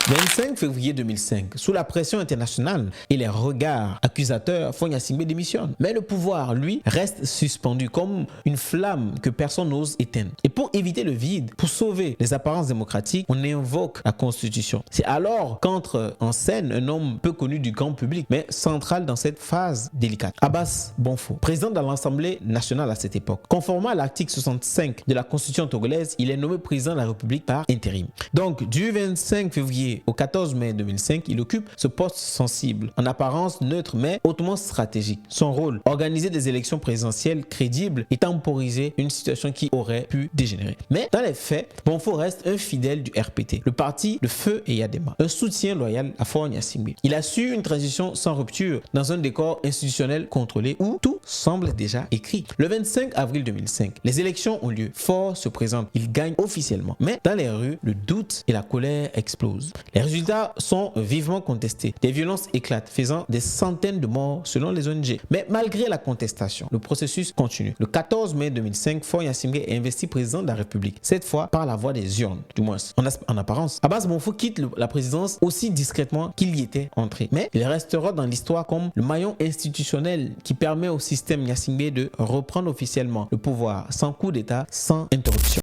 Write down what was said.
25 février 2005, sous la pression internationale et les regards accusateurs, Faure Gnassingbé démissionne. Mais le pouvoir, lui, reste suspendu comme une flamme que personne n'ose éteindre. Et pour éviter le vide, pour sauver les apparences démocratiques, on invoque la Constitution. C'est alors qu'entre en scène un homme peu connu du grand public, mais central dans cette phase délicate. Abass Bonfo, président de l'Assemblée nationale à cette époque. Conformément à l'article 65 de la Constitution togolaise, il est nommé président de la République par intérim. Donc, du 25 février au 14 mai 2005, il occupe ce poste sensible, en apparence neutre mais hautement stratégique. Son rôle, organiser des élections présidentielles crédibles et temporiser une situation qui aurait pu dégénérer. Mais dans les faits, Bonfo reste un fidèle du RPT, le parti de Feu et Yadema, un soutien loyal à Faure Gnassingbé. Il a su une transition sans rupture dans un décor institutionnel contrôlé où tout semble déjà écrit. Le 25 avril 2005, les élections ont lieu. Faure se présente, il gagne officiellement. Mais dans les rues, le doute et la colère explosent. Les résultats sont vivement contestés. Des violences éclatent, faisant des centaines de morts selon les ONG. Mais malgré la contestation, le processus continue. Le 14 mai 2005, Faure Gnassingbé est investi président de la République. Cette fois par la voie des urnes, du moins en apparence. Abass Bonfo quitte la présidence aussi discrètement qu'il y était entré. Mais il restera dans l'histoire comme le maillon institutionnel qui permet au système Gnassingbé de reprendre officiellement le pouvoir sans coup d'État, sans interruption.